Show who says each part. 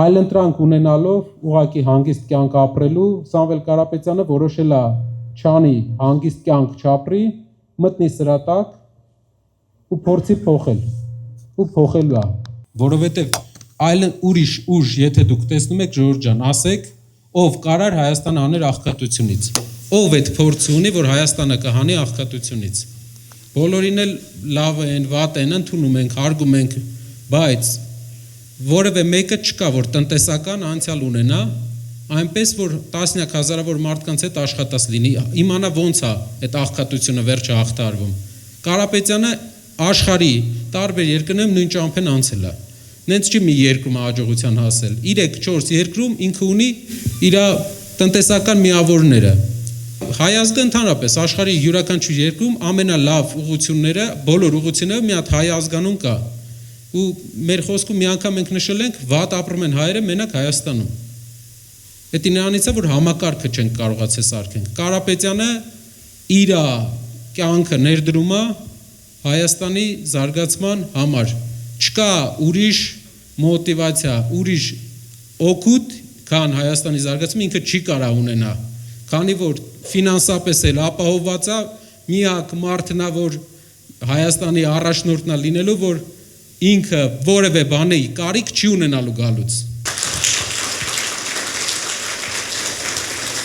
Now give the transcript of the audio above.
Speaker 1: այլընտրանք ունենալով ուղղակի հանգիստ կյանք ապրելու Սամվել Կարապետյանը որոշել է չանի հանգիստ կյանք չապրի, մտնի սրա տակ ու փորձի փոխելու է, որովհետև այլ ուրիշ ուժ, եթե դուք տեսնում եք Ժորժ ջան, ասեք, ով կարար Հայաստան աներ աղքատությունից, ով այդ փորձը ունի, որ Հայաստանը կհանի աղքատությունից, բոլորին էլ լավ են, վատ են, ընդունում ենք, հարգում ենք, բայց որևէ մեկը չկա, որ տնտեսական անցյալ ունենա, այնպես, որ տասնյակ հազարավոր մարդկանց հետ աշխատած լինի, իմանա ոնց է այդ աղքատությունը վերջը հաղթարվում։ Կարապետյանը աշխարհի տարբեր երկրներում նույն ճամփեն անցել է։ Նենց չի մի երկրում հաջողության հասել։ 3-4 երկրում ինքը ունի իր տնտեսական միավորները։ Հայազգը ընդհանրապես աշխարհի յուրաքանչյուր երկրում ամենալավ ուղղությունները, բոլոր ուղղությունները մի հատ հայ ազգանուն կա։ Ու մեր խոսքում մի անգամ մենք նշել ենք, վատ ապրում են հայերը մենակ Հայաստանում։ Դա նրանից է, որ համակարգը չենք կարողացել սարքենք։ Կարապետյանը իր կյանքը ներդրում է Հայաստանի զարգացման համար։ Չկա ուրիշ մոտիվացիա, ուրիշ օգուտ, քան Հայաստանի զարգացումը ինքը չի կարող ունենա։ Քանի որ ֆինանսապես էլ ապահովված է, միակ մարդն է, որ Հայաստանի առաջնորդն է լինելու, որ ինքը որևէ բանի կարիք չի ունենալու գալուց։